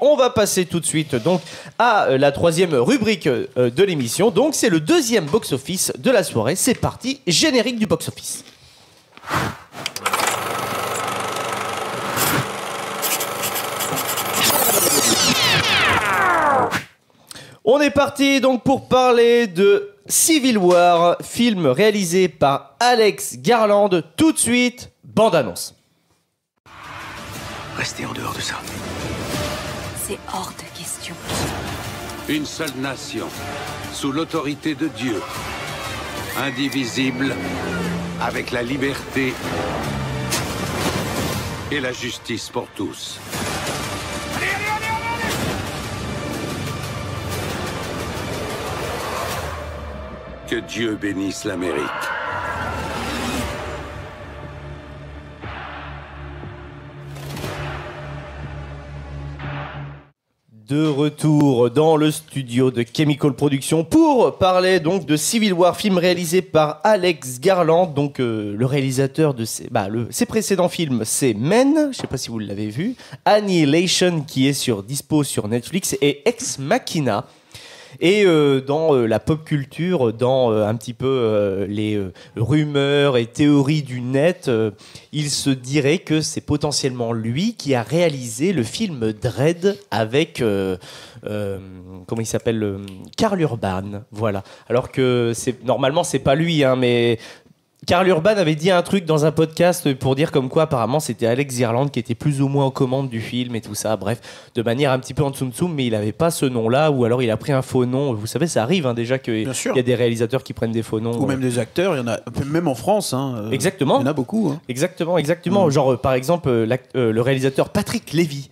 on va passer tout de suite donc à la troisième rubrique de l'émission. Donc c'est le deuxième box-office de la soirée. C'est parti, générique du box-office. On est parti donc pour parler de Civil War, film réalisé par Alex Garland. Tout de suite, bande-annonce. Restez en dehors de ça. C'est hors de question. Une seule nation, sous l'autorité de Dieu, indivisible, avec la liberté et la justice pour tous. Que Dieu bénisse l'Amérique. De retour dans le studio de Chemical Production pour parler donc de Civil War, film réalisé par Alex Garland. Donc le réalisateur de ses précédents films, c'est Men, je sais pas si vous l'avez vu, Annihilation qui est dispo sur Netflix et Ex Machina. Et dans la pop culture, dans un petit peu les rumeurs et théories du net, il se dirait que c'est potentiellement lui qui a réalisé le film Dredd avec, comment il s'appelle, Karl Urban. Voilà. Alors que normalement, c'est pas lui, hein, mais Karl Urban avait dit un truc dans un podcast pour dire comme quoi apparemment c'était Alex Garland qui était plus ou moins aux commandes du film et tout ça, bref, de manière un petit peu en dessous, mais il n'avait pas ce nom-là, ou alors il a pris un faux nom. Vous savez, ça arrive déjà qu'il y a des réalisateurs qui prennent des faux noms. Ou même des acteurs, il y en a même en France. Hein, exactement. Il y en a beaucoup. Hein. Exactement. Genre par exemple le réalisateur Patrick Lévy,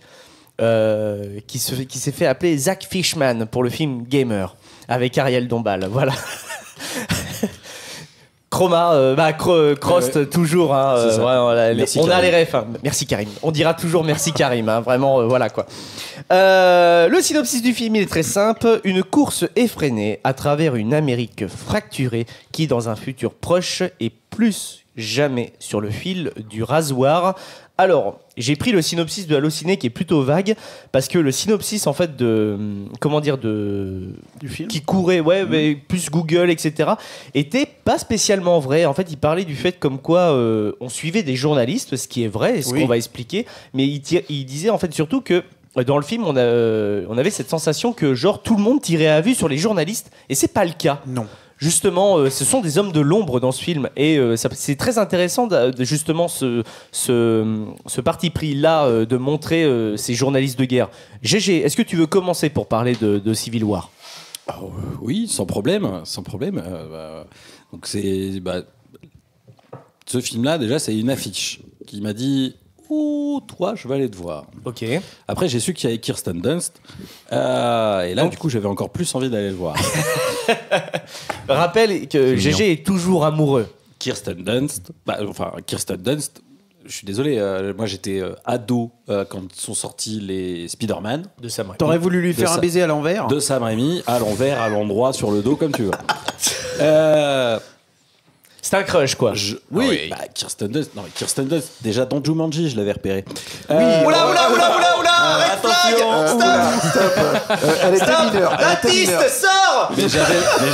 qui s'est fait appeler Zach Fishman pour le film Gamer, avec Ariel Dombal, voilà. Chroma, Crost, toujours. Hein, on a les refs. Hein. Merci Karim. On dira toujours merci Karim. Hein, vraiment, voilà quoi. Le synopsis du film, il est très simple. Une course effrénée à travers une Amérique fracturée qui, dans un futur proche, est plus jamais sur le fil du rasoir. Alors, j'ai pris le synopsis de Allociné qui est plutôt vague parce que le synopsis en fait du film qui courait, mais plus Google, etc., était pas spécialement vrai. En fait, il parlait du fait comme quoi on suivait des journalistes, ce qui est vrai, et ce qu'on va expliquer. Mais il disait en fait surtout que dans le film, on avait cette sensation que genre tout le monde tirait à vue sur les journalistes, et c'est pas le cas. Non. Justement, ce sont des hommes de l'ombre dans ce film, et c'est très intéressant justement ce parti pris-là de montrer ces journalistes de guerre. GG, est-ce que tu veux commencer pour parler de Civil War ? Oui, sans problème. Donc ce film-là, déjà, c'est une affiche qui m'a dit « Oh, toi, je vais aller te voir ». Ok. Après, j'ai su qu'il y avait Kirsten Dunst, et là, du coup, j'avais encore plus envie d'aller le voir. Rappelle que GG est toujours amoureux. Kirsten Dunst, je suis désolé, moi j'étais ado quand sont sortis les Spider-Man. De Sam Raimi. T'aurais voulu lui faire un baiser à l'envers ? De Sam Raimi, à l'envers, à l'endroit, sur le dos, comme tu veux. C'est un crush, quoi. Oui. Kirsten Dunst, déjà dans Jumanji, je l'avais repéré. Oula, red flag, stop. Elle était mineure. La piste, sort. Mais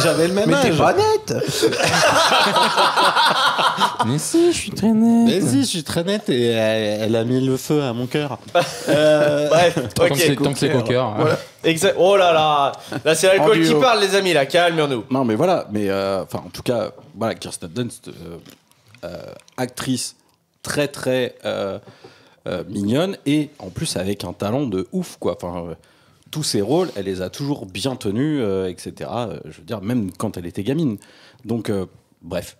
j'avais le même âge. Mais t'es pas nette. Mais si, je suis très nette. Et elle a mis le feu à mon cœur. Bref, ok. Tant que c'est coqueur. Voilà. Exact. Oh là, là c'est l'alcool qui parle, les amis, là, calmez-nous. Non, mais voilà, en tout cas, voilà, Kirsten Dunst, actrice très très mignonne, et en plus avec un talent de ouf, quoi. Enfin, tous ses rôles, elle les a toujours bien tenus, etc. Je veux dire, même quand elle était gamine. Donc, bref.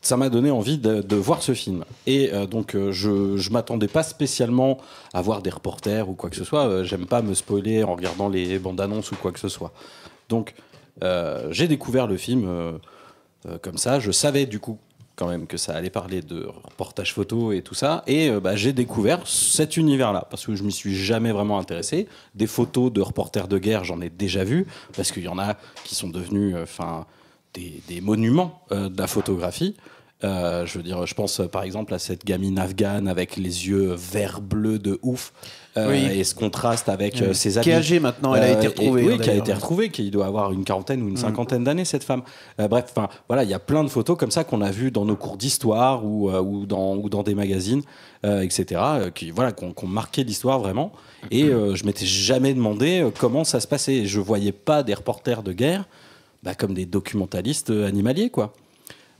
Ça m'a donné envie de voir ce film. Et donc, je m'attendais pas spécialement à voir des reporters ou quoi que ce soit. J'aime pas me spoiler en regardant les bandes annonces ou quoi que ce soit. Donc, j'ai découvert le film comme ça. Je savais du coup quand même que ça allait parler de reportage photo et tout ça. Et j'ai découvert cet univers-là parce que je m'y suis jamais vraiment intéressé. Des photos de reporters de guerre, j'en ai déjà vu parce qu'il y en a qui sont devenus des monuments de la photographie. Je veux dire, je pense par exemple à cette gamine afghane avec les yeux vert bleu de ouf, et ce contraste avec ses habits. Qui est âgée maintenant, elle a été retrouvée. Oui, qui a été retrouvée, qui doit avoir une quarantaine ou une cinquantaine d'années, cette femme. Bref, enfin voilà, il y a plein de photos comme ça qu'on a vues dans nos cours d'histoire ou dans des magazines, etc., qui ont marqué l'histoire vraiment. Et je m'étais jamais demandé comment ça se passait. Je voyais pas des reporters de guerre comme des documentalistes animaliers, quoi.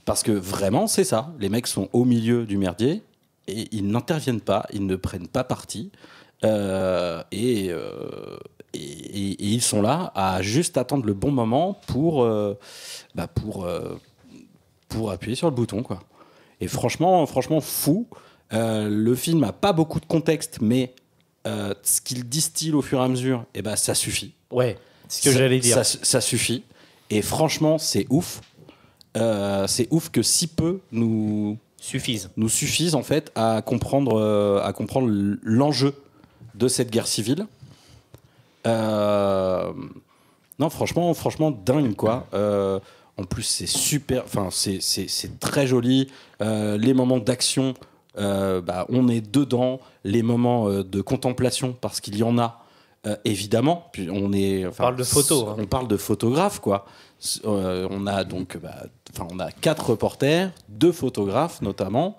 Parce que vraiment, c'est ça. Les mecs sont au milieu du merdier et ils n'interviennent pas, ils ne prennent pas parti. Et ils sont là à juste attendre le bon moment pour appuyer sur le bouton, quoi. Et franchement fou. Le film n'a pas beaucoup de contexte, mais ce qu'il distille au fur et à mesure, ça suffit. Ouais, c'est ce que j'allais dire. Ça suffit. Et franchement, c'est ouf. C'est ouf que si peu nous suffisent en fait à comprendre l'enjeu de cette guerre civile. Non, franchement dingue, quoi. En plus, c'est super. Enfin, c'est très joli. Les moments d'action, on est dedans. Les moments de contemplation, parce qu'il y en a. Évidemment, puis on parle de photos. On parle de photographes, quoi. On a donc, on a 4 reporters, 2 photographes notamment,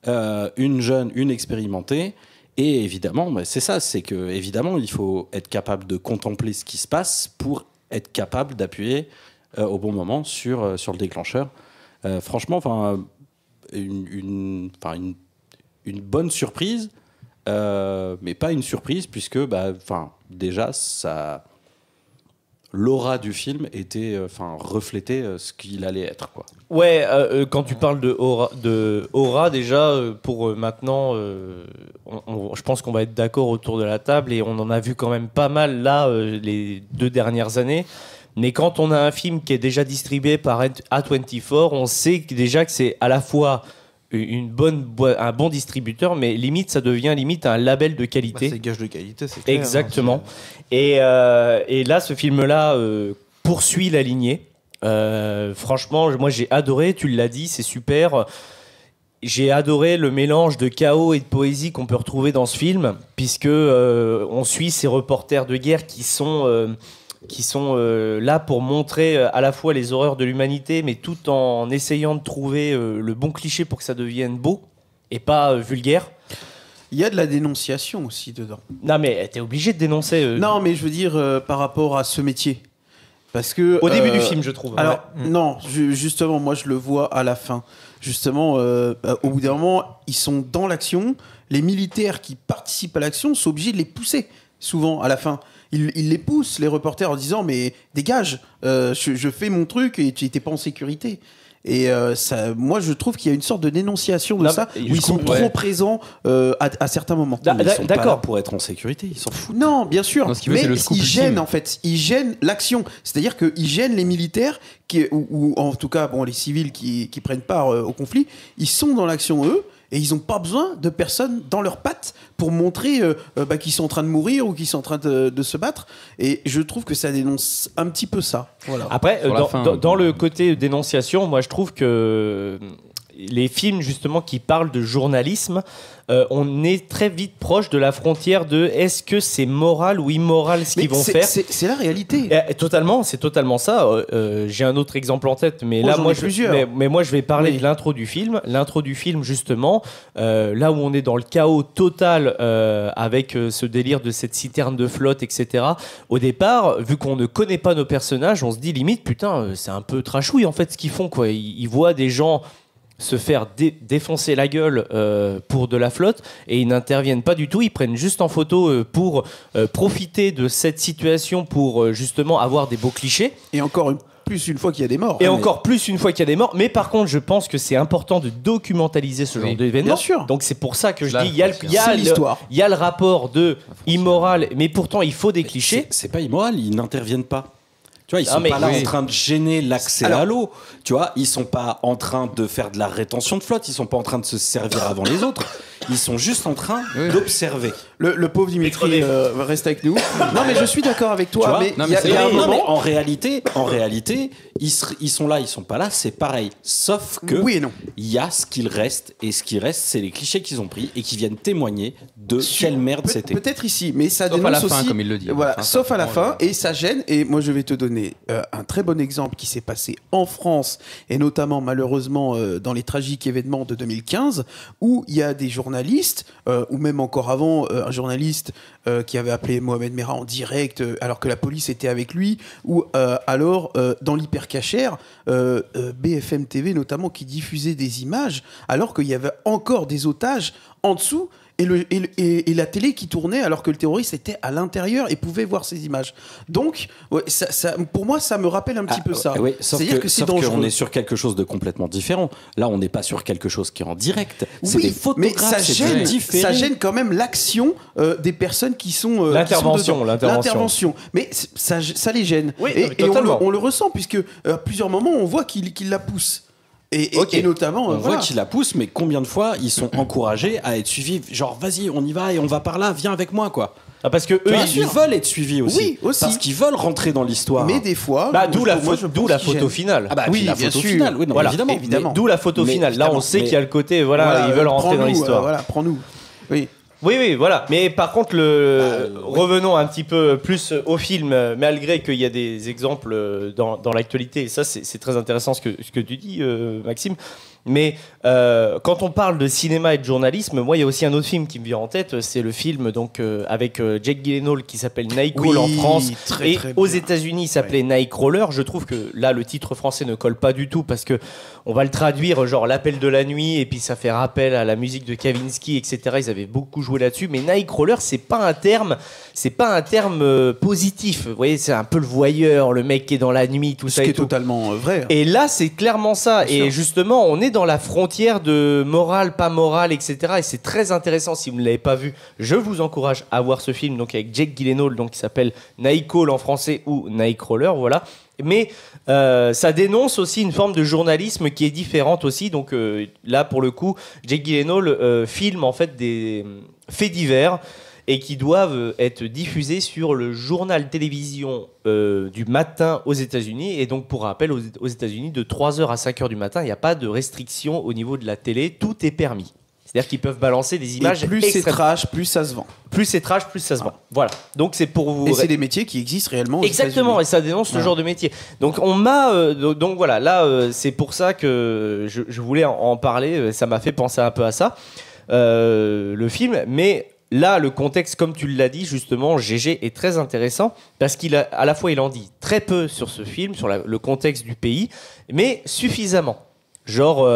une jeune, une expérimentée, et évidemment, c'est ça, c'est que évidemment, il faut être capable de contempler ce qui se passe pour être capable d'appuyer au bon moment sur le déclencheur. Franchement, une bonne surprise. Mais pas une surprise puisque déjà l'aura du film était reflétait ce qu'il allait être, quoi. Ouais, quand tu parles de aura déjà pour maintenant je pense qu'on va être d'accord autour de la table et on en a vu quand même pas mal là les 2 dernières années. Mais quand on a un film qui est déjà distribué par A24, on sait déjà que c'est à la fois un bon distributeur, mais limite ça devient un label de qualité. C'est gage de qualité, c'est clair. Exactement. Et là, ce film-là poursuit la lignée. Franchement, moi j'ai adoré. Tu l'as dit, c'est super. J'ai adoré le mélange de chaos et de poésie qu'on peut retrouver dans ce film, puisque on suit ces reporters de guerre qui sont là pour montrer à la fois les horreurs de l'humanité, mais tout en essayant de trouver le bon cliché pour que ça devienne beau et pas vulgaire. Il y a de la dénonciation aussi dedans. Non, mais t'es obligé de dénoncer. Non, mais je veux dire par rapport à ce métier. Parce que, au début du film, je trouve. Alors, non, justement, moi je le vois à la fin. Justement, au bout d'un moment, ils sont dans l'action. Les militaires qui participent à l'action sont obligés de les pousser, souvent, à la fin. Ils les poussent, les reporters, en disant mais dégage, je fais mon truc et tu n'étais pas en sécurité. Et moi, je trouve qu'il y a une sorte de dénonciation de ça, où ils sont trop présents à certains moments. Ils sont pas là pour être en sécurité, ils s'en foutent. Non, bien sûr, mais ils gênent, ultime. en fait. Ils gênent l'action. C'est-à-dire qu'ils gênent les militaires, ou en tout cas les civils qui prennent part au conflit. Ils sont dans l'action, eux. Et ils n'ont pas besoin de personnes dans leurs pattes pour montrer qu'ils sont en train de mourir ou qu'ils sont en train de se battre. Et je trouve que ça dénonce un petit peu ça. Voilà. Après, dans le côté dénonciation, moi je trouve que les films justement qui parlent de journalisme, on est très vite proche de la frontière de est-ce que c'est moral ou immoral ce qu'ils vont faire. C'est la réalité. Totalement, c'est totalement ça. J'ai un autre exemple en tête, mais là moi je vais parler de l'intro du film. L'intro du film justement, là où on est dans le chaos total avec ce délire de cette citerne de flotte, etc. Au départ, vu qu'on ne connaît pas nos personnages, on se dit limite putain, c'est un peu trashouille en fait ce qu'ils font, quoi. Ils voient des gens se faire défoncer la gueule pour de la flotte et ils n'interviennent pas du tout, ils prennent juste en photo pour profiter de cette situation pour justement avoir des beaux clichés. Et encore plus une fois qu'il y a des morts. Plus une fois qu'il y a des morts. Mais par contre, je pense que c'est important de documentaliser ce genre d'événement. Bien sûr. Donc c'est pour ça que je dis, il y a le rapport de immoral, mais pourtant il faut des clichés. C'est pas immoral, ils n'interviennent pas. Tu vois, ils sont pas là en train de gêner l'accès à l'eau. Tu vois, ils sont pas en train de faire de la rétention de flotte. Ils sont pas en train de se servir avant les autres. Ils sont juste en train Oui. d'observer. Le pauvre Dimitri reste avec nous. Non, mais je suis d'accord avec Tu toi. vois Mais Non, il y a, mais il y a un Non, mais moment. en réalité, ils sont là, ils sont pas là, c'est pareil. Sauf que Oui et non. il y a ce qu'il reste, et ce qui reste, c'est les clichés qu'ils ont pris et qui viennent témoigner de quelle merde c'était. Peut-être ici, mais ça Sauf dénonce à la fin, aussi. comme il le dit. Voilà, Enfin, sauf à la vraiment, fin, et ça gêne. Et moi, je vais te donner un très bon exemple qui s'est passé en France, et notamment malheureusement dans les tragiques événements de 2015, où il y a des journalistes, ou même encore avant, un journaliste qui avait appelé Mohamed Merah en direct, alors que la police était avec lui, ou alors dans l'hypercachère, BFM TV notamment, qui diffusait des images, alors qu'il y avait encore des otages en dessous. Et la télé qui tournait alors que le terroriste était à l'intérieur et pouvait voir ces images. Donc, ouais, pour moi, ça me rappelle un petit peu ça. Oui, sauf C'est-à-dire que c'est dangereux. qu'on est sur quelque chose de complètement différent. Là, on n'est pas sur quelque chose qui est en direct. C'est Oui, des photographes, mais ça c'est gêne, différé. ça gêne quand même l'action des personnes qui sont L'intervention, l'intervention. Mais ça les gêne. Oui, et non, mais totalement. on le ressent puisque à plusieurs moments on voit qu'il la pousse. Ok. Et notamment, On voilà. voit qu'ils la poussent, mais combien de fois ils sont encouragés à être suivis. Genre, vas-y, on y va et on va par là, viens avec moi, quoi. Ah, parce que eux, Ils veulent être suivis aussi. Oui, aussi. Parce qu'ils veulent rentrer dans l'histoire. Mais des fois, bah, d'où la, moi, je d'où pense la qu'il photo gêne. finale. Ah bah, Oui, puis la bien photo sûr. finale. Oui, non, Voilà, évidemment. évidemment. D'où la photo Mais finale. Là, on évidemment, sait mais- qu'il y a le côté, voilà, Voilà, ils veulent rentrer dans prends-nous, l'histoire. voilà, prends-nous. Oui. Oui, voilà. Mais par contre, revenons un petit peu plus au film, malgré qu'il y a des exemples dans l'actualité. Et ça, c'est très intéressant ce que tu dis, Maxime. Mais quand on parle de cinéma et de journalisme, moi, il y a aussi un autre film qui me vient en tête. C'est le film donc avec Jake Gyllenhaal qui s'appelle Nightcrawler en France. très, Et très aux bien. États-Unis, il s'appelait Nightcrawler. Je trouve que là, le titre français ne colle pas du tout parce que on va le traduire genre l'appel de la nuit et puis ça fait rappel à la musique de Kavinsky, etc. Ils avaient beaucoup joué là-dessus. Mais Nightcrawler, c'est pas un terme positif. Vous voyez, c'est un peu le voyeur, le mec qui est dans la nuit, tout Ce ça qui et est tout. totalement vrai. Et là, c'est clairement ça. Bien Et sûr. justement, on est dans la frontière de morale, pas morale, etc. Et c'est très intéressant. Si vous ne l'avez pas vu, je vous encourage à voir ce film. Donc avec Jake Gyllenhaal, donc qui s'appelle Nightcall en français ou Nightcrawler, voilà. Mais ça dénonce aussi une forme de journalisme qui est différente aussi. Donc là, pour le coup, Jake Gyllenhaal filme en fait des faits divers et qui doivent être diffusés sur le journal télévision du matin aux États-Unis. Et donc, pour rappel, aux États-Unis, de 3h à 5h du matin, il n'y a pas de restriction au niveau de la télé. Tout est permis. C'est-à-dire qu'ils peuvent balancer des images Et plus c'est extrêmes. trash, plus ça se vend. Plus c'est trash, plus ça se vend. Voilà. Donc, c'est pour vous... Et c'est des métiers qui existent réellement aux Exactement, et États-Unis. ça dénonce ce Voilà. genre de métier. Donc on m'a, donc voilà, là c'est pour ça que je voulais en parler. Ça m'a fait penser un peu à ça, le film. Mais là, le contexte, comme tu l'as dit justement, GG est très intéressant parce à la fois il en dit très peu sur ce film, sur le contexte du pays, mais suffisamment. Genre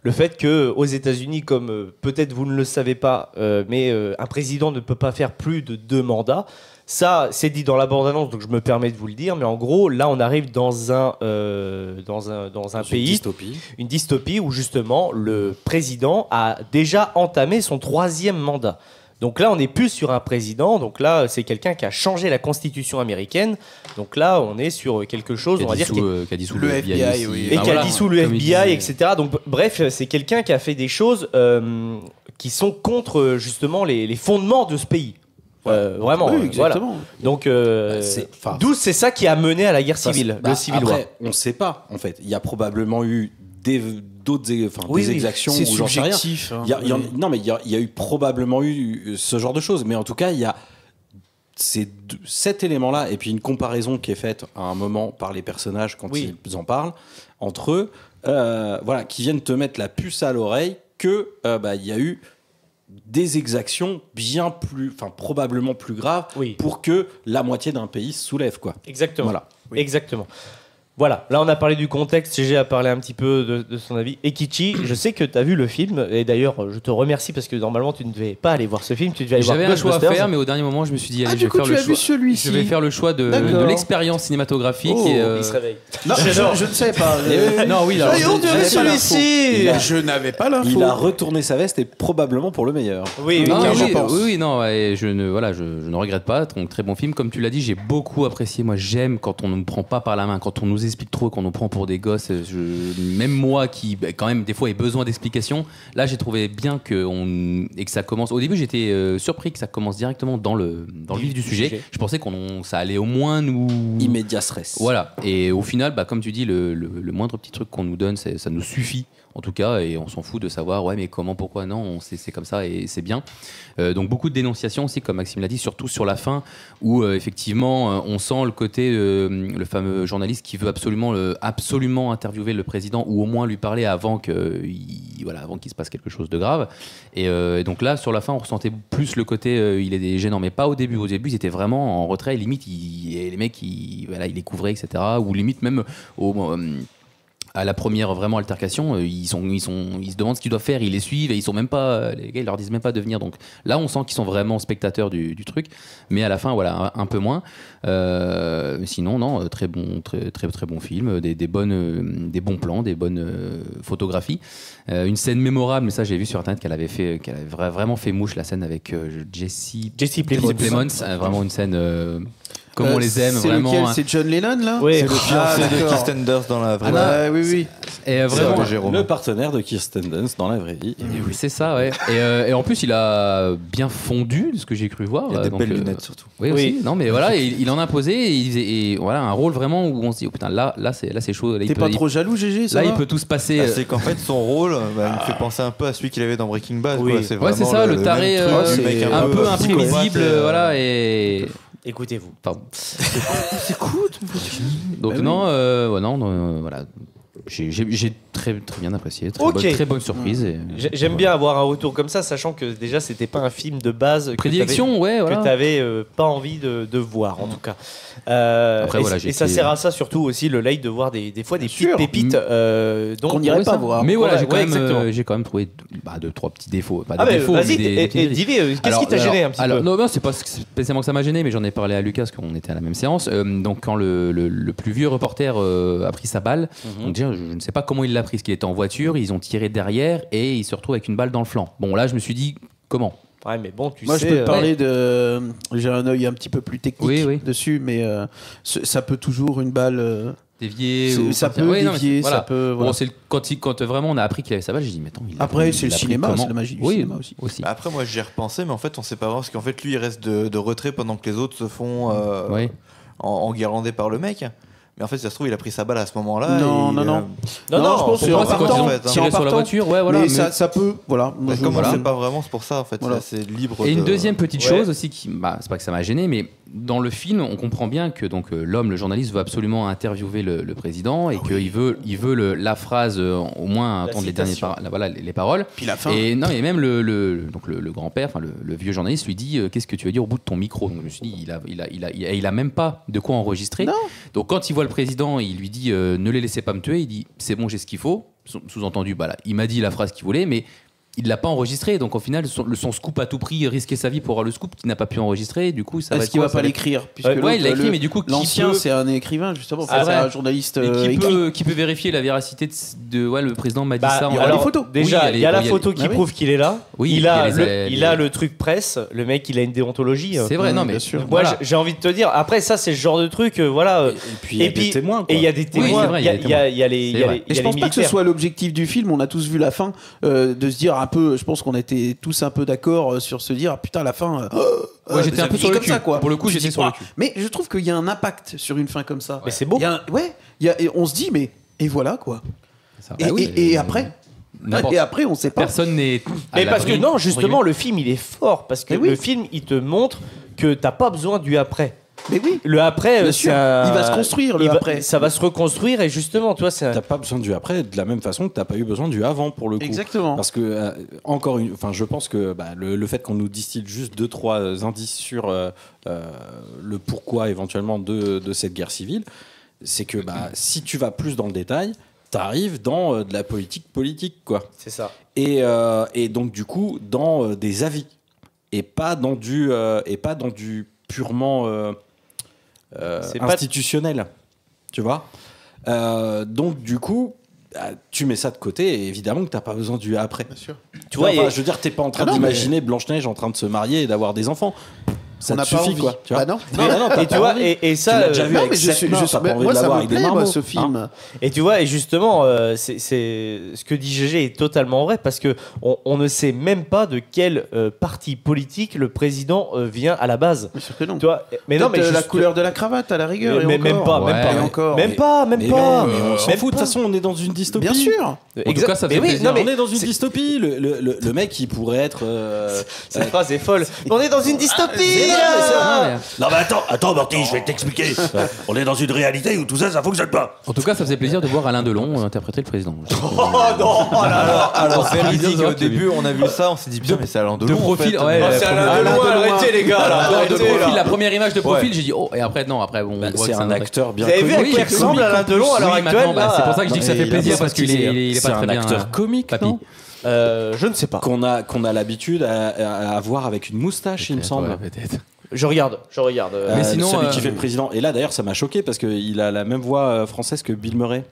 le fait que aux États-Unis, comme peut-être vous ne le savez pas, mais un président ne peut pas faire plus de 2 mandats. Ça, c'est dit dans la bande-annonce, donc je me permets de vous le dire. Mais en gros, là, on arrive dans un pays, une dystopie où justement le président a déjà entamé son 3e mandat. Donc là, on n'est plus sur un président. Donc là, c'est quelqu'un qui a changé la constitution américaine. Donc là, on est sur quelque chose, on va dire, qui a dissous Le FBI, aussi. oui. et Enfin, qui a voilà, dissous le comme il FBI, disait. etc. Donc, bref, c'est quelqu'un qui a fait des choses qui sont contre justement les fondements de ce pays. Vraiment. Oui, voilà. exactement. Donc, enfin, d'où c'est ça qui a mené à la guerre civile, le Civil War. Après, on ne sait pas, en fait. Il y a probablement eu d'autres Oui, des oui. exactions C'est ou j'en sais rien. subjectif. hein. Oui. Non, mais il y a eu probablement eu ce genre de choses. Mais en tout cas, il y a cet élément-là et puis une comparaison qui est faite à un moment par les personnages quand Oui. ils en parlent entre eux, voilà, qui viennent te mettre la puce à l'oreille que il y a eu des exactions probablement plus graves Oui. pour que la moitié d'un pays se soulève, quoi. Exactement. Voilà. Exactement. Voilà, là on a parlé du contexte, GG a parlé un petit peu de son avis. Et Kichi, je sais que tu as vu le film, et d'ailleurs je te remercie parce que normalement tu ne devais pas aller voir ce film, tu devais aller voir J'avais un choix à Ghostbusters. faire, mais au dernier moment, je me suis dit, allez, je du vais coup, faire tu le as vu choix. celui-ci. Je vais faire le choix de D'accord. l'expérience cinématographique. Oh, et, Il se réveille. Non, je ne savais pas. Non, oui, alors, on dirait je- celui-ci. Je n'avais pas l'info. Il a retourné sa veste et probablement pour le meilleur. Oui, Non, oui, oui, j'en oui, pense. oui, non, et je ne regrette pas. Donc très bon film, comme tu l'as dit, j'ai beaucoup apprécié. Moi, j'aime quand on ne me prend pas par la main, quand on nous explique trop, qu'on nous prend pour des gosses. Même moi qui, quand même, des fois, ai besoin d'explications. Là, j'ai trouvé bien et que ça commence. Au début, j'étais surpris que ça commence directement dans le vif du sujet. Je pensais ça allait au moins nous. Immédiat stress. Voilà. Et au final, comme tu dis, le moindre petit truc qu'on nous donne, ça nous suffit. En tout cas, et on s'en fout de savoir mais comment, pourquoi, non, c'est comme ça et c'est bien. Donc beaucoup de dénonciations aussi, comme Maxime l'a dit, surtout sur la fin où effectivement on sent le côté le fameux journaliste qui veut absolument interviewer le président ou au moins lui parler avant qu'il se passe quelque chose de grave. Et donc là, sur la fin, on ressentait plus le côté il est gênant, mais pas au début. Au début, ils étaient vraiment en retrait, limite les mecs ils les couvraient, etc. Ou limite même à la première vraiment altercation, ils se demandent ce qu'ils doivent faire, ils les suivent et les gars ils leur disent même pas de venir. Donc là on sent qu'ils sont vraiment spectateurs du truc, mais à la fin voilà un peu moins. Sinon non, très bon film, des bons plans, des bonnes photographies, une scène mémorable, mais ça j'ai vu sur internet qu'elle avait vraiment fait mouche, la scène avec Jesse Plemons, vraiment une scène comme on les aime, c'est vraiment. Lequel, c'est John Lennon là? Oui, c'est le fiancé de Kirsten Dunst dans la vraie vie. Oui. Et vraiment, le partenaire de Kirsten Dunst dans la vraie vie. Oui, c'est ça, ouais. Et en plus, il a bien fondu, de ce que j'ai cru voir. Il a des belles lunettes surtout. Oui, aussi. Non, mais voilà, il en a posé et voilà un rôle vraiment où on se dit oh putain là c'est chaud. Là, t'es pas trop jaloux, GG? Là, il peut tout se passer. C'est qu'en fait son rôle il me fait penser un peu à celui qu'il avait dans Breaking Bad. Oui. Quoi. C'est ouais, c'est ça, le taré un peu imprévisible, voilà et. Écoutez-vous. Pardon. C'est cool. Donc voilà. J'ai très bien apprécié, très bonne surprise. J'aime bien avoir un retour comme ça, sachant que déjà c'était pas un film de base prédilection, que t'avais pas envie de voir en tout cas. Après, et ça sert à ça surtout aussi le like de voir des fois des petites pépites qu'on n'irait pas voir. Mais voilà, j'ai quand même trouvé 2-3 petits défauts. Vas-y, dis-les, qu'est-ce qui t'a gêné un petit peu? Non, c'est pas spécialement que ça m'a gêné, mais j'en ai parlé à Lucas parce qu'on était à la même séance. Donc quand le plus vieux reporter a pris sa balle, donc déjà je ne sais pas comment il l'a pris, parce qu'il était en voiture, ils ont tiré derrière et il se retrouve avec une balle dans le flanc. Bon là je me suis dit comment. Ouais, mais bon, moi, je peux te parler de. J'ai un œil un petit peu plus technique dessus, mais ça peut toujours une balle. Dévier. Ça peut dévier, ça peut. Bon, c'est quand vraiment on a appris qu'il avait sa balle, j'ai dit, mais attends. Après, c'est le cinéma, c'est la magie du cinéma aussi. Après, moi, j'y ai repensé, mais en fait, on sait pas vraiment, parce qu'en fait, lui, il reste de retrait pendant que les autres se font enguirlander par le mec. Mais en fait, ça se trouve, il a pris sa balle à ce moment-là. Non, je pense que c'est en partant. Tirer sur la voiture, ouais, voilà. Mais ça peut, voilà. Comme on ne sait pas vraiment, c'est pour ça, en fait. C'est libre. Et une deuxième petite chose aussi qui, c'est pas que ça m'a gêné, mais dans le film, on comprend bien que donc l'homme, le journaliste, veut absolument interviewer le président et qu'il veut la phrase au moins entendre les paroles. Puis la fin. Et non, et même le grand-père, enfin le vieux journaliste lui dit qu'est-ce que tu veux dire au bout de ton micro. Donc je me suis dit il a même pas de quoi enregistrer. Non. Donc quand il voit le président, il lui dit ne les laissez pas me tuer. Il dit c'est bon, j'ai ce qu'il faut. Sous-entendu, il m'a dit la phrase qu'il voulait, mais il l'a pas enregistré, donc au final son scoop à tout prix, risquer sa vie pour avoir le scoop qu'il n'a pas pu enregister. Du coup, ça va. Est-ce qu'il va pas l'écrire? Ouais, il l'a écrit, mais du coup, l'ancien c'est un écrivain justement, c'est un journaliste qui peut vérifier la véracité de le président m'a dit ça. Il y aura les photos. Déjà, il y a la photo qui prouve qu'il est là. Oui, il a le truc presse. Le mec, il a une déontologie. C'est vrai, non mais moi j'ai envie de te dire. Après ça, c'est le genre de truc, voilà. Et puis il y a des témoins. Et il y a des témoins. Il y a les. Je pense pas que ce soit l'objectif du film. On a tous vu la fin, de se dire un peu. Je pense qu'on était tous un peu d'accord sur se dire putain la fin. Ouais, j'étais un peu sur le cul. Ça, quoi. Pour le coup, j'étais sur le cul. Mais je trouve qu'il y a un impact sur une fin comme ça. Mais c'est beau. Et on se dit mais et voilà quoi. Et après. Et après, on sait pas. Personne n'est. Mais parce que non, justement, le film il est fort parce que le film il te montre que t'as pas besoin du après. Mais oui. Le après, il va se construire. Après, ça va se reconstruire et justement, toi, t'as pas besoin du après de la même façon que t'as pas eu besoin du avant pour le coup. Exactement. Parce que je pense que le fait qu'on nous distille juste 2-3 indices sur le pourquoi éventuellement de cette guerre civile, c'est que si tu vas plus dans le détail, t'arrives dans de la politique quoi. C'est ça. Et donc du coup dans des avis et pas dans du purement institutionnel, tu vois. Donc du coup, tu mets ça de côté et évidemment que t'as pas besoin du après. Bien sûr. Tu vois, je veux dire, t'es pas en train d'imaginer Blanche-Neige en train de se marier et d'avoir des enfants. Ça on n'a te pas suffit, envie. quoi, tu vois. Bah non. Et tu vois, et ça, Tu l'as déjà vu Non, avec mais sept mains, t'as pas envie moi de ça l'avoir me avec des plaît, moi, marmots, ce hein. film. et tu vois, et justement, c'est ce que dit GG est totalement vrai parce que on ne sait même pas de quel parti politique le président vient à la base. Bien sûr que non. Tu vois, mais non, mais Peut-être, la juste- couleur de la cravate à la rigueur. mais et même encore. pas, même pas, Et encore. même pas, même Mais pas. non, mais on s'en Même fout. De toute pas. façon, on est dans une dystopie. Bien sûr. En tout cas, ça fait Mais oui, plaisir. non, mais On est dans une c'est- dystopie. Le mec, il pourrait être. Cette phrase est folle. On est dans une dystopie. Non mais attends Morty, je vais t'expliquer. On est dans une réalité où tout ça, ça fonctionne pas. En tout cas, ça faisait plaisir de voir Alain Delon interpréter le président. Alors, véridique, bien, au début, on a vu ça, on s'est dit, putain, mais c'est Alain De Delon. en profil, fait. ouais, C'est la Alain première- Delon, arrêtez les gars, là, de arrêtez, profil, là. la première image de profil, Ouais. j'ai dit oh, et après non, après bon, on voit C'est que un autre. acteur bien Vous avez vu à connu. quoi il ressemble Alain Delon à l'heure Oui, actuelle maintenant, bah, là c'est pour ça que je dis que ça Non, fait il a plaisir bien parce qu'il stylé, est c'est pas un très bien. acteur comique, papy. non Je ne sais pas. qu'on a l'habitude à avoir avec une moustache, il me semble. Ouais, peut-être. Je regarde. Mais sinon, celui qui fait le président. Et là, d'ailleurs, ça m'a choqué parce qu'il a la même voix française que Bill Murray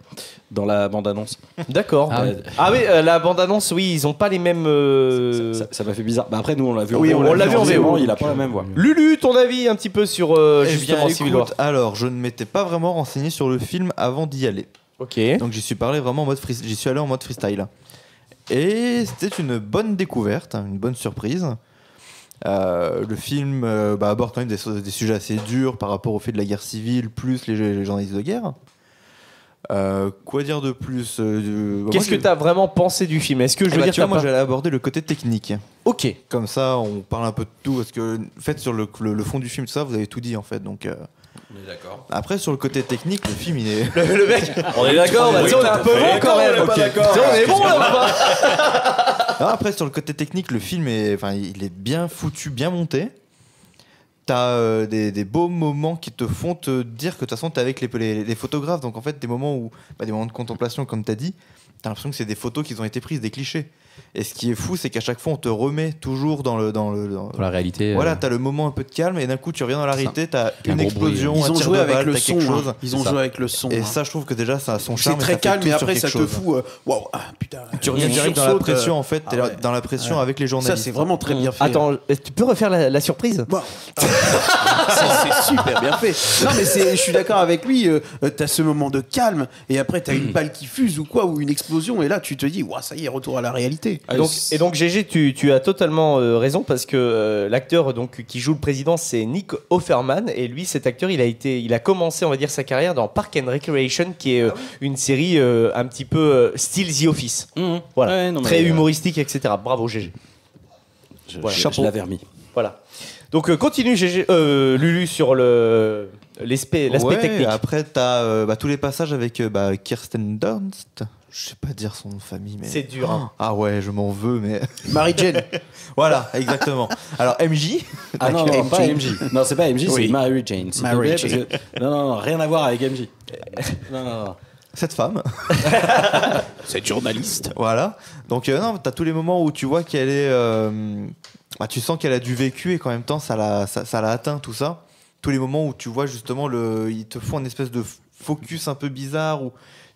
dans la bande-annonce. D'accord. Ah Ah ouais. oui, la bande-annonce, oui, ils ont pas les mêmes. Ça m'a fait bizarre. Bah après, nous, on l'a vu. Oui, on l'a vu en forcément, VO. Il a pas la même voix. Lulu, ton avis un petit peu sur Eh justement bien, Civil War. écoute, alors, je ne m'étais pas vraiment renseigné sur le film avant d'y aller. Ok. Donc j'y suis parlé vraiment en mode j'y suis allé en mode freestyle. Et c'était une bonne découverte, hein, une bonne surprise. Le film aborde quand même des sujets assez durs par rapport au fait de la guerre civile, plus les journalistes de guerre. Quoi dire de plus Qu'est-ce que tu as vraiment pensé du film? Est-ce que je veux dire, tu vois, t'as moi pas- j'allais aborder le côté technique. Ok. Comme ça, on parle un peu de tout. Parce que, en fait, sur le fond du film, tout ça, vous avez tout dit en fait. Donc, On est d'accord. après, sur le côté technique, le film il est. Le mec, on est d'accord, bah, Oui, on est un peu bon quand même. Ok. On est bon là ou pas? Non, après, sur le côté technique, le film il est bien foutu, bien monté. T'as des beaux moments qui te font te dire que de toute façon t'es avec les photographes, donc en fait des moments de contemplation comme t'as dit, t'as l'impression que c'est des photos qui ont été prises, des clichés. Et ce qui est fou, c'est qu'à chaque fois on te remet toujours dans la réalité. voilà, t'as le moment un peu de calme et d'un coup tu reviens dans la réalité, t'as Un une gros explosion, Ils un ont tir joué de avec balle, le t'as son. quelque chose. Hein. Ils ont C'est joué ça. avec le son. Et hein. ça, je trouve que déjà ça a son C'est charme. et très ça fait calme, tout mais sur après quelque ça te chose. fout. Waouh, putain. Tu reviens direct dans la sursaute, pression en fait, t'es ah ouais. dans la pression Ouais. avec les Ça, journalistes. c'est vraiment très bien fait. Attends, tu peux refaire la surprise? Bon. c'est super bien fait. Non, mais je suis d'accord avec lui. T'as ce moment de calme et après t'as une balle qui fuse ou quoi, ou une explosion, et là tu te dis, ouah, ça y est, retour à la réalité. Et donc GG, tu as totalement raison parce que l'acteur donc qui joue le président, c'est Nick Offerman, et lui, cet acteur, il a commencé, on va dire, sa carrière dans Park and Recreation, qui est une série un petit peu style The Office. Voilà, Ouais, non, mais, très humoristique, etc. Bravo GG. Voilà. Je l'avais remis. Voilà. Donc continue GG, Lulu sur l'aspect Ouais, technique. Après, t'as tous les passages avec Kirsten Dunst. Je sais pas dire son nom de famille, mais. C'est dur. Hein. Ah ouais, je m'en veux, mais. Mary Jane. Voilà, exactement. Alors, MJ. Ah non, non, pas MJ. Non, c'est pas MJ, c'est Oui. Mary Jane. s'il te Mary plaît, Jane. parce que- Non, rien à voir avec MJ. Non. Cette femme. Cette journaliste. Voilà. Donc, non, t'as tous les moments où tu vois qu'elle est. Tu sens qu'elle a du vécu et qu'en même temps, ça l'a atteint, tout ça. Tous les moments où tu vois justement, ils te font une espèce de focus un peu bizarre où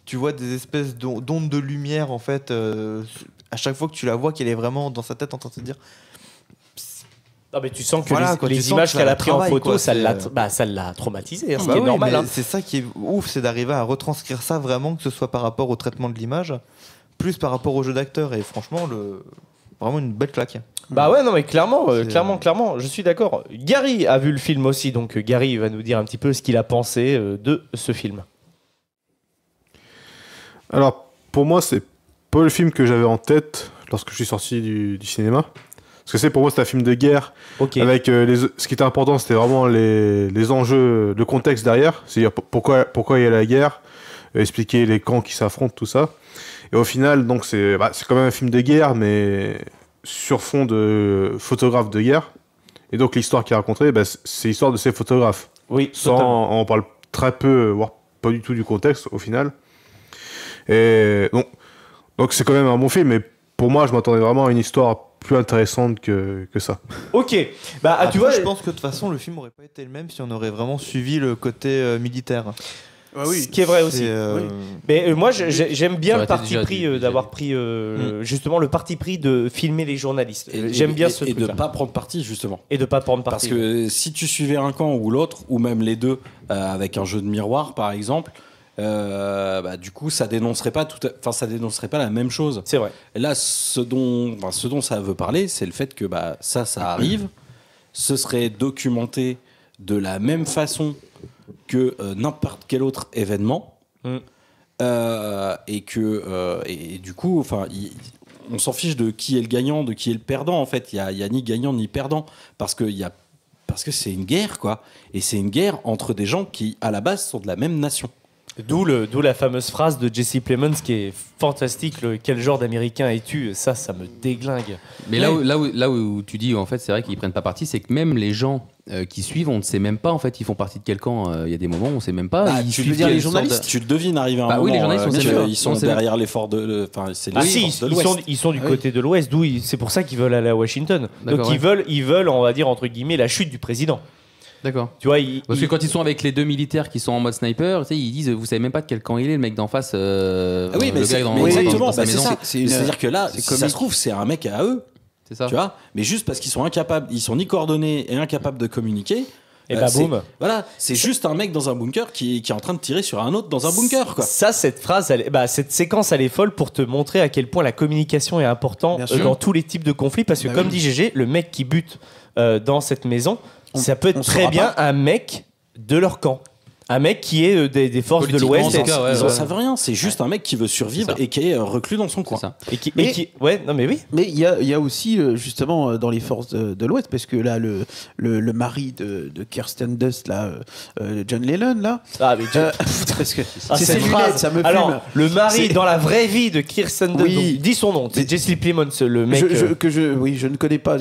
tu vois des espèces d'ondes de lumière, en fait. À chaque fois que tu la vois, qu'elle est vraiment dans sa tête en train de se dire. Non, mais tu sens que Voilà, quoi, tu les sens images que qu'elle ça a prises en travaille, photo, quoi, ça c'est- l'a traumatisé, hein, ce Bah qui est oui, normal. mais Hein. c'est ça qui est ouf, c'est d'arriver à retranscrire ça vraiment, que ce soit par rapport au traitement de l'image, plus par rapport au jeu d'acteur. Et franchement, vraiment une belle claque. Bah ouais, non, mais clairement, C'est- clairement, je suis d'accord. Gary a vu le film aussi, donc Gary va nous dire un petit peu ce qu'il a pensé de ce film. Alors, pour moi, c'est pas le film que j'avais en tête lorsque je suis sorti du cinéma. Parce que pour moi, c'est un film de guerre. Ok. Avec ce qui était important, c'était vraiment les enjeux, le contexte derrière. C'est-à-dire pourquoi il y a la guerre, expliquer les camps qui s'affrontent, tout ça. Et au final, donc, c'est quand même un film de guerre, mais sur fond de photographe de guerre. Et donc, l'histoire qui est racontée, c'est l'histoire de ces photographes. Oui, On parle très peu, voire pas du tout du contexte, au final. Et donc c'est quand même un bon film, mais pour moi, je m'attendais vraiment à une histoire plus intéressante que ça. Ok. Bah, Après, tu vois, je pense que de toute façon, le film aurait pas été le même si on aurait vraiment suivi le côté militaire. Ah oui. Ce qui est vrai aussi. Mais moi, j'aime bien Ça le aurait été parti déjà pris déjà d'avoir pris justement le parti pris de filmer les journalistes. J'aime bien ce et de truc-là. pas prendre parti justement. Et de pas prendre Parce parti. que si tu suivais un camp ou l'autre, ou même les deux, avec un jeu de miroir par exemple, du coup ça dénoncerait pas ça dénoncerait pas la même chose. C'est vrai. Et là, ce dont ça veut parler, c'est le fait que ça arrive, ce serait documenté de la même façon que n'importe quel autre événement, et du coup, on s'en fiche de qui est le gagnant, de qui est le perdant. En fait, il y a ni gagnant ni perdant parce que c'est une guerre, quoi. Et c'est une guerre entre des gens qui, à la base, sont de la même nation. D'où la fameuse phrase de Jesse Plemons qui est fantastique. Quel genre d'Américain es-tu? Ça me déglingue. Mais là où tu dis, en fait, c'est vrai qu'ils prennent pas parti, c'est que même les gens qui suivent, on ne sait même pas, en fait, ils font partie de quel camp. Il y a des moments où on ne sait même pas. Tu veux dire les journalistes? Tu le devines arriver à un moment. Oui, les journalistes, bien bien sûr, sûr. ils sont derrière les forces de. C'est les forces de l'Ouest. Ils sont du côté de l'Ouest. C'est pour ça qu'ils veulent aller à Washington. D'accord, Donc ils veulent, on va dire entre guillemets, la chute du président. D'accord. Tu vois, Parce que quand ils sont avec les deux militaires qui sont en mode sniper, tu sais, ils disent, vous savez même pas de quel camp il est, le mec d'en face. Oui, mais le c'est gars exactement. dans sa C'est maison. ça. C'est-à-dire que là, si ça se trouve, c'est un mec à eux. C'est ça. Tu vois, mais juste parce qu'ils sont incapables, ils sont ni coordonnés et incapables de communiquer. Et boum. Voilà, c'est juste un mec dans un bunker qui est en train de tirer sur un autre dans un bunker, quoi. Ça, cette phrase, cette séquence, elle est folle pour te montrer à quel point la communication est importante dans tous les types de conflits. Parce que, comme dit GG, le mec qui bute dans cette maison, ça peut être très bien un mec de leur camp. Un mec qui est des forces de l'Ouest. Ils en savent rien, c'est juste un mec qui veut survivre et qui est reclus dans son coin. Mais il y a aussi justement dans les forces de l'Ouest, parce que là le mari de Kirsten Dunst là, John Lennon là, parce que c'est ses lunettes, ça me fume. Alors le mari dans la vraie vie de Kirsten Dunst, donc, dis son nom, c'est Jesse Plemons, le mec. Je ne connais pas.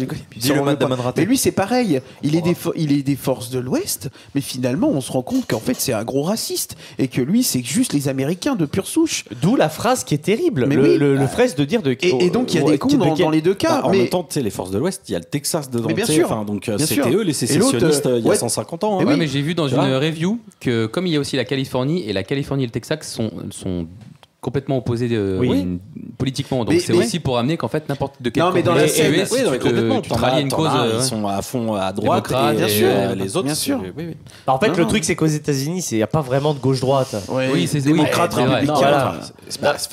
Mais lui c'est pareil, il est des forces de l'Ouest, mais finalement on se rend compte qu'en fait c'est un gros raciste et que lui c'est juste les Américains de pure souche. D'où la phrase qui est terrible. Mais le phrase de dire de. Et donc il y a des cons dans les deux cas. En même temps, tu sais, les forces de l'Ouest, il y a le Texas dedans. Mais bien sûr. Donc c'était eux les sécessionnistes il y a 150 ans. Mais j'ai vu dans une review que comme il y a aussi la Californie, et la Californie et le Texas sont complètement opposés politiquement, donc c'est aussi pour amener qu'en fait n'importe de quel non mais dans la scène complètement tu te rallies à une cause, ils sont à fond à droite et bien sûr, les autres bien sûr. En fait le truc c'est qu'aux États-Unis il n'y a pas vraiment de gauche-droite. Oui, c'est démocrate, républicain.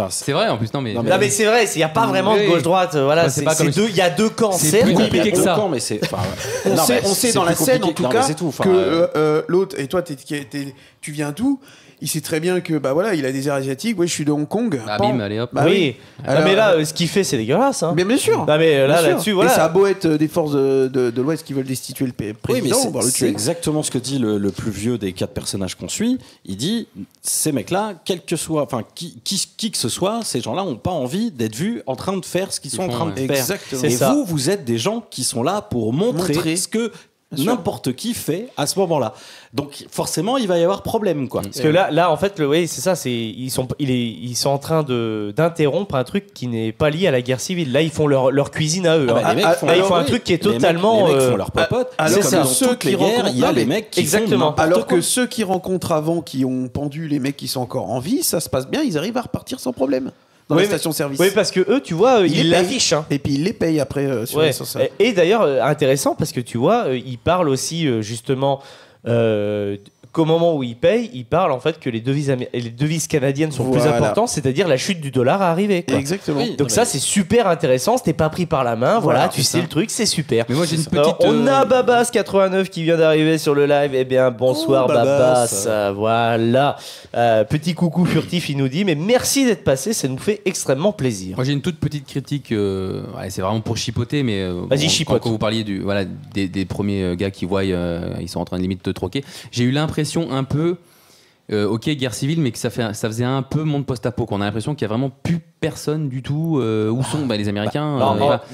C'est vrai en plus. Non mais c'est vrai, il n'y a pas vraiment de gauche-droite. Voilà, il y a deux camps. C'est plus compliqué que ça. On sait dans la scène en tout cas que l'autre, et toi tu viens d'où? Il sait très bien que il a des airs asiatiques. Je suis de Hong Kong. Bim, allez hop. Oui. Mais là, ce qu'il fait, c'est dégueulasse. Hein. Mais bien sûr. Mais là-dessus, voilà. Et ça a beau être des forces de l'Ouest qui veulent destituer le président, c'est exactement ce que dit le plus vieux des 4 personnages qu'on suit. Il dit ces mecs-là, quel que soit, qui que ce soit, ces gens-là n'ont pas envie d'être vus en train de faire ce qu'ils sont en train de faire. Exactement. Et vous êtes des gens qui sont là pour montrer ce que n'importe qui fait à ce moment-là. Donc forcément, il va y avoir problème, quoi. Parce que là, en fait, c'est ça. Ils sont en train d'interrompre un truc qui n'est pas lié à la guerre civile. Là, ils font leur cuisine à eux. Ils font un truc qui est totalement. Les mecs font leur popote. Alors que dans toutes les guerres, il y a les mecs qui font n'importe quoi. Alors que ceux qui rencontrent avant, qui ont pendu les mecs qui sont encore en vie, ça se passe bien. Ils arrivent à repartir sans problème. Dans la station-service. Oui, parce que eux, tu vois, ils l'affichent. Hein. Et puis ils les payent après sur les sens. Et d'ailleurs, intéressant, parce que tu vois, ils parlent aussi justement qu'au moment où ils payent, ils parlent en fait que les devises canadiennes sont plus importantes, c'est-à-dire la chute du dollar à arriver. Quoi. Exactement. Donc ça, c'est super intéressant. T'es pas pris par la main. Voilà, tu sais le truc, c'est super. Mais moi, j'ai une petite. On a Babas89 qui vient d'arriver sur le live. Eh bien, bonsoir Babas. Voilà. Petit coucou furtif, il nous dit. Mais merci d'être passé, ça nous fait extrêmement plaisir. Moi, j'ai une toute petite critique. C'est vraiment pour chipoter, mais vas-y, chipote. Quand vous parliez des premiers gars qui voient, ils sont en train de limite te troquer. J'ai eu l'impression un peu, ok, guerre civile, mais que ça faisait un peu monde post-apo, qu'on a l'impression qu'il y a vraiment plus personne du tout. Où sont les Américains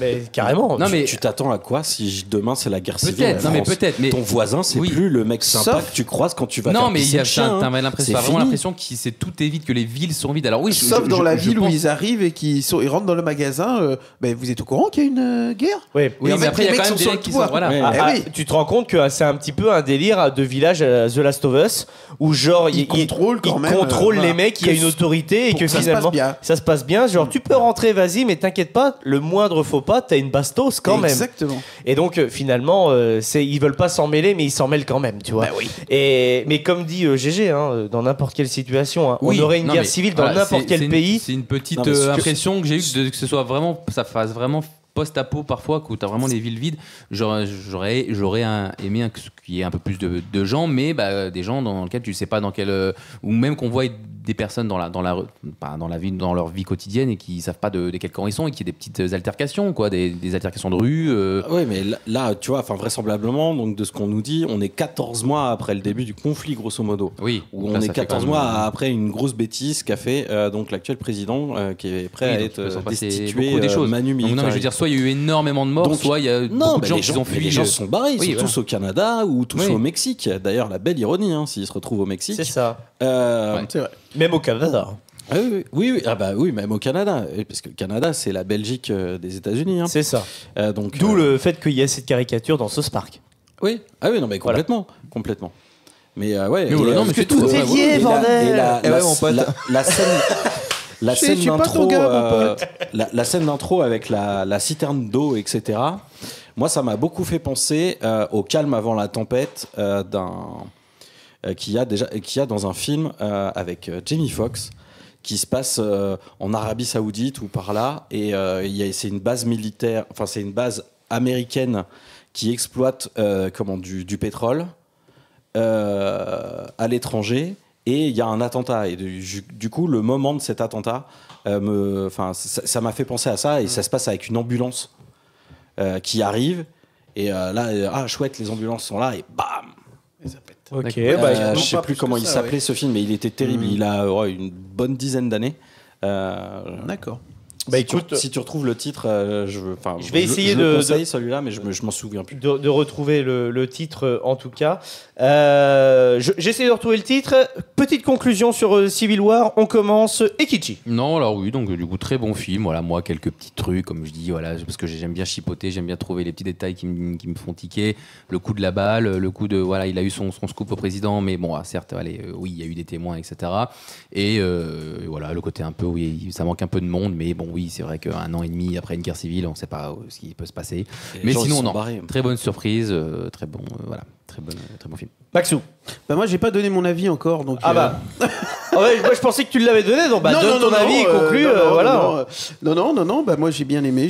mais carrément. Non, mais Tu t'attends à quoi si demain c'est la guerre civile peut-être. en Non, mais France? peut-être. Mais Ton voisin, c'est Oui. plus le mec sympa Sauf- que tu croises quand tu vas non, faire mais pisser le chien. t'as hein. l'impression, C'est t'as vraiment fini. l'impression que c'est tout est vide, que les villes sont vides. Alors oui, Sauf dans la ville où pense- ils arrivent et ils rentrent dans le magasin. Vous êtes au courant qu'il y a une guerre? Oui, Oui, en mais fait, après il y a les quand mecs même sont des sur mecs le qui toit. sont voilà. Ouais. oui. Tu te rends compte que c'est un petit peu un délire de village à The Last of Us où genre Ils contrôlent quand même, contrôlent voilà. les mecs, il y a Que une autorité et pour que que ça se finalement passe bien. ça se passe bien. Genre tu peux rentrer, vas-y, mais t'inquiète pas, le moindre faux pas, t'as une bastos quand même. Exactement. Et donc finalement, ils veulent pas s'en mêler, mais ils s'en mêlent quand même, tu vois. Bah oui. Mais comme dit GG, dans n'importe quelle situation, on Oui, aurait une non, guerre mais civile dans voilà, n'importe c'est quel une- pays. C'est une petite Non, mais ce que- impression que j'ai eue que ce soit vraiment, ça fasse vraiment post-apo parfois, où t'as vraiment les villes vides. J'aurais aimé qu'il y ait un peu plus de gens, mais des gens dans lesquels tu sais pas dans quel. Ou même qu'on voit des personnes dans la vie, dans leur vie quotidienne et qui savent pas de quel camp ils sont et qu'il y ait des petites altercations, quoi, des altercations de rue. Oui, mais là, tu vois, vraisemblablement, donc de ce qu'on nous dit, on est 14 mois après le début du conflit, grosso modo. Oui, Où là, on ça est fait 14 quand même- mois après une grosse bêtise qu'a fait donc l'actuel président qui est prêt Oui, à donc il peut s'en être passer destitué beaucoup des choses. Manu Donc, non, mais je veux Militari. dire, soit il y a eu énormément de morts, Donc, soit il y a Non, beaucoup de mais gens les qui gens, ont fui. les gens se sont barrés, ils Oui, sont voilà. tous au Canada ou tous Oui. au Mexique. D'ailleurs, la belle ironie, s'ils se retrouvent au Mexique. C'est ça. Euh, Ouais. C'est vrai. Même au Canada. ah oui, ah bah oui, même au Canada, et parce que le Canada, c'est la Belgique des États-Unis. C'est ça. Donc, D'où le fait qu'il y ait cette caricature dans South Park. Oui, ah oui, non, mais complètement. Mais ouais. Mais voilà, non, mais c'est tout est lié, bordel. Eh ouais, mon pote. La scène. La Je scène suis pas d'intro, ton gars, mon pote. la scène d'intro avec la citerne d'eau, etc. Moi, ça m'a beaucoup fait penser au calme avant la tempête qu'il y a dans un film avec Jamie Foxx qui se passe en Arabie Saoudite ou par là, et c'est une base militaire, enfin c'est une base américaine qui exploite du pétrole à l'étranger. Et il y a un attentat. Et du coup, le moment de cet attentat, ça m'a fait penser à ça. Et ça se passe avec une ambulance qui arrive. Et là, chouette, les ambulances sont là. Et bam. Ok, Je sais pas plus plus comment que il ça, s'appelait ce film, mais il était terrible. Il a une bonne dizaine d'années. D'accord. Écoute, si tu retrouves le titre, je vais essayer je le de conseille celui-là, mais je m'en souviens plus. de retrouver le titre en tout cas. J'essaie de retrouver le titre. Petite conclusion sur Civil War. On commence. Ekichi. Non, alors oui, donc du coup, très bon film. Voilà, moi, quelques petits trucs, comme je dis, voilà, parce que j'aime bien chipoter, j'aime bien trouver les petits détails qui me font tiquer. Le coup de la balle, le coup de. Voilà, il a eu son scoop au président, mais bon, certes, oui, il y a eu des témoins, etc. Et voilà, le côté un peu, oui, ça manque un peu de monde, mais bon, oui, c'est vrai qu'un an et demi après une guerre civile, on ne sait pas ce qui peut se passer. Et les Mais gens, ils sinon, sont non, barrés. très bonne surprise, très bon, voilà, très bon film. Maxou. Moi, j'ai pas donné mon avis encore. Donc, Ah bah. Ouais, moi je pensais que tu l'avais donné, donc donne ton avis et conclue. Voilà. Non, moi j'ai bien aimé.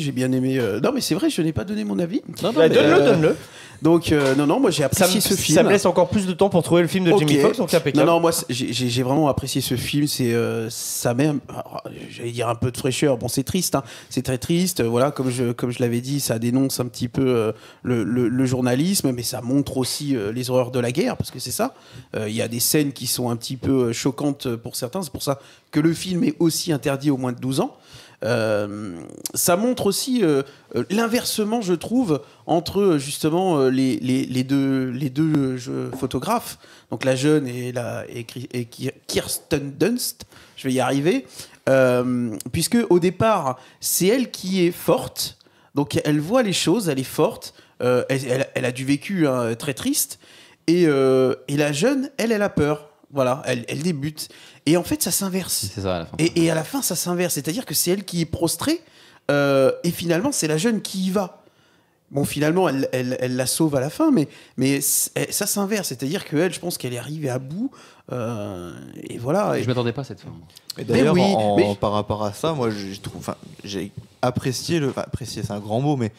Non, mais c'est vrai, je n'ai pas donné mon avis. Donne-le. Donc, non, moi j'ai Ça apprécié ce film. me laisse encore plus de temps pour trouver le film de Ok. Jamie Foxx, donc impeccable. Non, moi j'ai vraiment apprécié ce film. Ça met, j'allais dire un peu de fraîcheur. Bon, c'est triste, c'est très triste. Voilà, comme je l'avais dit, ça dénonce un petit peu le journalisme, mais ça montre aussi les horreurs de la guerre, parce que c'est ça. Il y a des scènes qui sont un petit peu choquantes pour certains. C'est pour ça que le film est aussi interdit aux moins de 12 ans. Ça montre aussi l'inversement, je trouve, entre justement les deux photographes, donc la jeune et Kirsten Dunst, je vais y arriver, puisque au départ c'est elle qui est forte, donc elle voit les choses, elle est forte, elle a du vécu très triste, et la jeune, elle a peur. Voilà, elle débute. Et en fait, ça s'inverse. C'est ça à la fin. Et à la fin, ça s'inverse. C'est-à-dire que c'est elle qui est prostrée, et finalement, c'est la jeune qui y va. Bon, finalement, elle la sauve à la fin, mais ça s'inverse. C'est-à-dire qu'elle, je pense qu'elle est arrivée à bout. Et voilà. Je m'attendais pas à cette fin. Et d'ailleurs, oui, par rapport à ça, moi, j'ai apprécié apprécié, c'est un grand mot, mais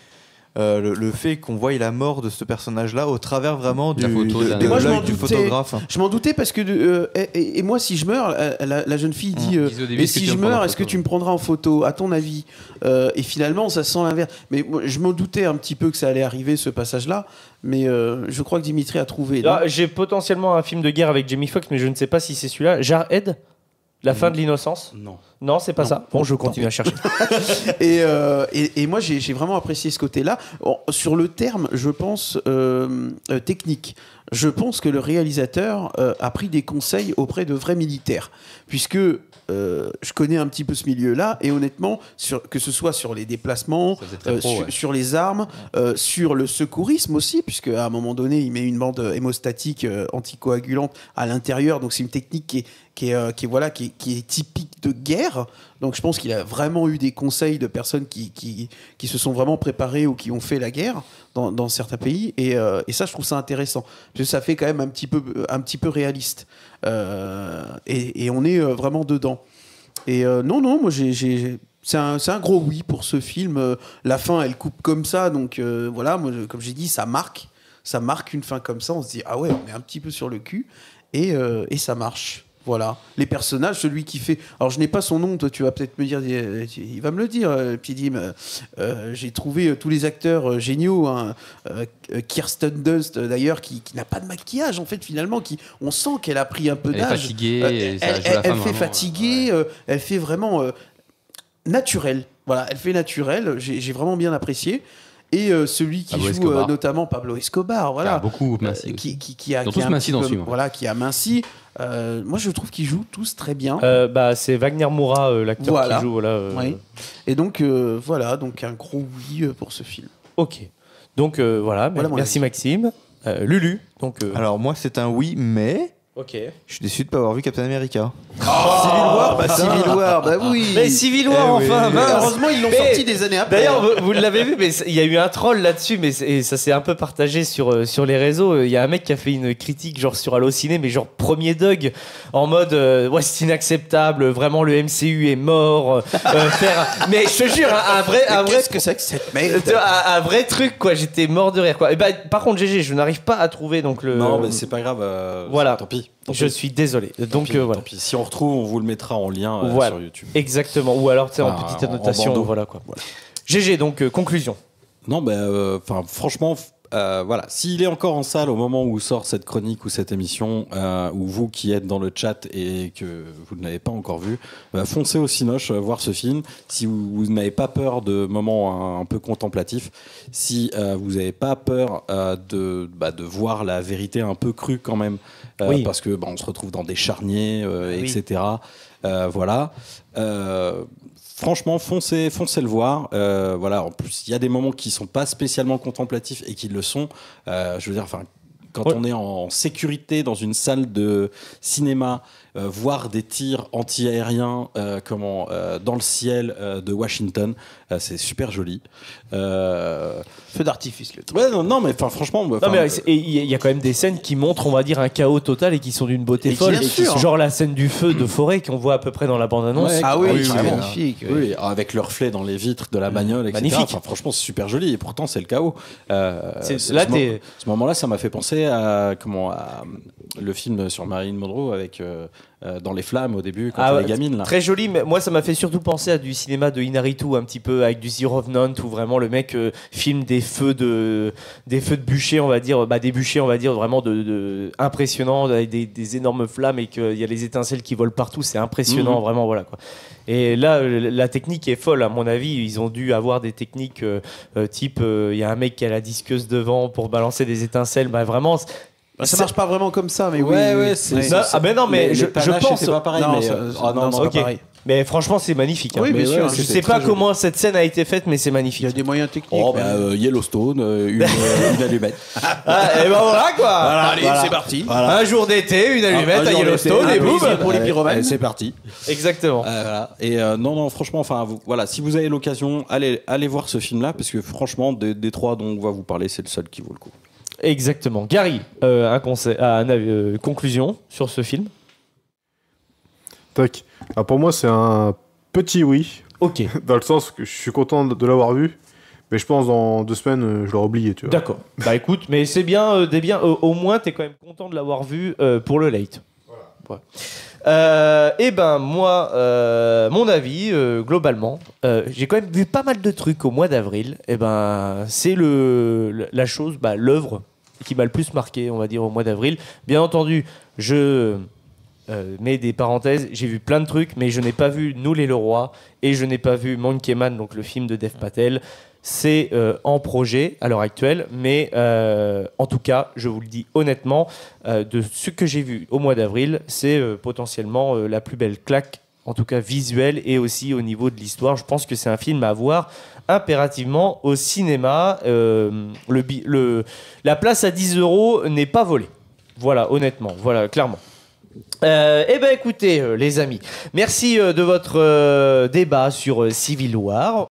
le fait qu'on voie la mort de ce personnage-là au travers vraiment La photo, de Mais moi, je l'œil m'en du doutais. photographe. Je m'en doutais parce que et moi si je meurs, la jeune fille dit Disait au début, et est-ce que si tu je vas me prendre meurs, en est-ce que photo tu me prendras en photo à ton avis? Et finalement ça sent l'inverse. Mais moi, je m'en doutais un petit peu que ça allait arriver ce passage-là, mais je crois que Dimitri a trouvé. non Là, j'ai potentiellement un film de guerre avec Jamie Foxx, mais je ne sais pas si c'est celui-là. Jarhead, La fin de l'innocence. Non. Non, c'est pas Non. ça. Bon, je continue à chercher. Et moi, j'ai vraiment apprécié ce côté-là. Sur le terme, je pense, technique, je pense que le réalisateur a pris des conseils auprès de vrais militaires. Puisque je connais un petit peu ce milieu-là, et honnêtement, que ce soit sur les déplacements, Ça faisait très pro, ouais. sur les armes, sur le secourisme aussi, puisque à un moment donné, il met une bande hémostatique anticoagulante à l'intérieur. Donc c'est une technique qui est typique de guerre. Donc je pense qu'il a vraiment eu des conseils de personnes qui se sont vraiment préparées ou qui ont fait la guerre dans certains pays. Et ça, je trouve ça intéressant. Parce que ça fait quand même un petit peu réaliste. Et on est vraiment dedans. Et non, moi, c'est un gros oui pour ce film. La fin, elle coupe comme ça. Donc voilà, moi, comme j'ai dit, ça marque une fin comme ça. On se dit, ah ouais, on est un petit peu sur le cul. Et ça marche. Voilà. Les personnages, celui qui fait... Alors, je n'ai pas son nom, toi, tu vas peut-être me dire... Il va me le dire, Pidim. J'ai trouvé tous les acteurs géniaux. Hein. Kirsten Dunst, d'ailleurs, qui n'a pas de maquillage, en fait, finalement. On sent qu'elle a pris un peu d'âge. Elle est fatiguée. Et ça joue la Elle femme, fait vraiment, fatiguée. Elle fait vraiment naturel. Voilà, elle fait naturel. J'ai vraiment bien apprécié. Et celui qui Pablo joue Escobar. notamment Pablo Escobar, voilà, Qui a beaucoup minci aussi. qui a Ils ont qui a tous un minci petit dans peu- ce film. voilà, qui a minci. Moi, je trouve qu'ils jouent tous très bien. C'est Wagner Moura, l'acteur Voilà. qui joue. Voilà, Oui. Et donc voilà, donc un gros oui pour ce film. Ok. Donc voilà, Voilà mon merci avis. Maxime. Lulu. Donc, Alors moi c'est un oui, mais ok. je suis déçu de pas avoir vu Captain America. Civil War, bah oui. Mais Civil War, enfin, mince. Heureusement, ils l'ont Mais- sorti des années après. D'ailleurs, vous l'avez vu, mais il y a eu un troll là-dessus, mais et ça s'est un peu partagé sur les réseaux. Il y a un mec qui a fait une critique genre sur Allociné, mais genre premier Doug, en mode ouais, c'est inacceptable, vraiment le MCU est mort. Mais je te jure, un vrai Qu'est-ce que c'est que cette merde? un vrai truc quoi. J'étais mort de rire quoi. Et bah, par contre, GG, je n'arrive pas à trouver donc le. Non, mais c'est pas grave. Voilà. Tant pis. Je suis désolé. Donc Tant voilà. pis. Si on retrouve, on vous le mettra en lien Voilà. sur YouTube. Exactement. Ou alors tu sais en Enfin, petite en annotation, bandeau. voilà quoi. GG donc conclusion. Non, franchement, voilà. S'il est encore en salle au moment où sort cette chronique ou cette émission, ou vous qui êtes dans le chat et que vous ne l'avez pas encore vu, foncez au Cinoche voir ce film. Si vous n'avez pas peur de moments un peu contemplatifs, si vous n'avez pas peur de voir la vérité un peu crue quand même, Oui. parce que on se retrouve dans des charniers, Oui. etc. Voilà. Franchement, foncez le voir. Voilà. En plus, il y a des moments qui sont pas spécialement contemplatifs et qui le sont. Je veux dire, enfin, quand Ouais. on est en sécurité dans une salle de cinéma, voir des tirs anti-aériens dans le ciel de Washington, c'est super joli. Feu d'artifice, le truc. Ouais, non, mais enfin, franchement, Non mais il y a quand même des scènes qui montrent, on va dire, un chaos total et qui sont d'une beauté Et qui, folle. bien sûr. Genre la scène du feu de forêt qu'on voit à peu près dans la bande-annonce. Ouais, Ah oui, oui, c'est oui, magnifique. oui. Oui, avec le reflet dans les vitres de la bagnole, etc. Magnifique. Enfin, franchement, c'est super joli et pourtant c'est le chaos. Là, t'es- Ce moment-là, ça m'a fait penser à le film sur Marilyn Monroe avec dans les flammes au début quand elle est gamine là. Très joli, mais moi ça m'a fait surtout penser à du cinéma de Inaritu un petit peu avec du Zero Revenant où vraiment le mec filme des feux de bûcher, on va dire, des bûchers, on va dire vraiment impressionnants avec des énormes flammes et qu'il y a les étincelles qui volent partout, c'est impressionnant vraiment voilà quoi. Et là la technique est folle à mon avis, ils ont dû avoir des techniques type il y a un mec qui a la disqueuse devant pour balancer des étincelles, vraiment Ça marche pas vraiment comme ça, mais Ouais, oui. ouais, c'est- Ouais. Non, ah ben non mais Les je panaches pense étaient pas pareil, Non, mais ça- non, c'est non, pas ok. pareil. Mais franchement c'est magnifique hein. Oui, bien Mais sûr. ouais, Je c'était sais très pas joli. comment cette scène a été faite, mais c'est Il y magnifique. a des moyens techniques. Oh, ouais. Yellowstone, une allumette. Ah, et ben voilà quoi. Allez, c'est parti. Un jour d'été, une allumette Un à jour Yellowstone d'été, et un boum. plaisir pour les pyromanes. C'est parti. Exactement. Voilà. Et non, franchement, enfin, voilà, si vous avez l'occasion, allez voir ce film-là, parce que franchement, des trois dont on va vous parler, c'est le seul qui vaut le coup. Exactement. Gary, un conseil, conclusion sur ce film. Tac. Alors pour moi, c'est un petit oui, Ok. dans le sens que je suis content de l'avoir vu, mais je pense dans 2 semaines, je l'aurai oublié, tu vois. D'accord. Bah écoute, mais c'est bien, au moins t'es quand même content de l'avoir vu pour le late. Voilà. Et ben moi, mon avis globalement, j'ai quand même vu pas mal de trucs au mois d'avril. Et ben c'est la chose, l'œuvre qui m'a le plus marqué, on va dire au mois d'avril. Bien entendu, je mets des parenthèses, j'ai vu plein de trucs, mais je n'ai pas vu Nous les Leroy et je n'ai pas vu Monkey Man, donc le film de Dev Patel. C'est en projet à l'heure actuelle, mais en tout cas, je vous le dis honnêtement, de ce que j'ai vu au mois d'avril, c'est potentiellement la plus belle claque, en tout cas visuelle et aussi au niveau de l'histoire. Je pense que c'est un film à voir impérativement au cinéma. La place à 10 € n'est pas volée. Voilà, honnêtement, voilà, clairement. Eh ben écoutez les amis, merci de votre débat sur Civil War.